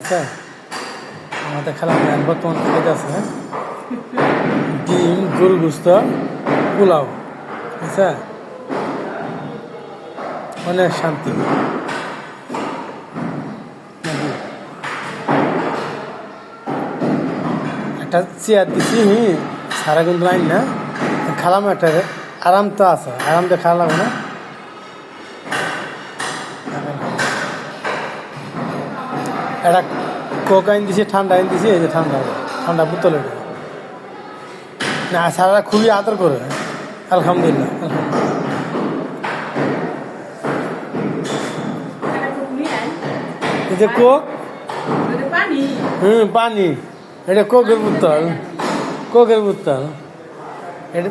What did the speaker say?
আচ্ছা আমাদের খেলা বর্তমান খাইতে আছে ডিম গরু গোস্ত পোলাও আচ্ছা অনেক শান্তি একটা চেয়ার দিছি সারা কিন্তু লাইন না খালাম একটা আরাম তো আছে আরাম দিয়ে খাওয়া লাগবে না একটা কোক আইন দিছে ঠান্ডা আইন দিছে এই যে ঠান্ডা ঠান্ডা বোতলে না সারা খুবই আদর করে আলহামদুলিল্লাহ এই যে কোক পানি এটা কোকের বোতল এটা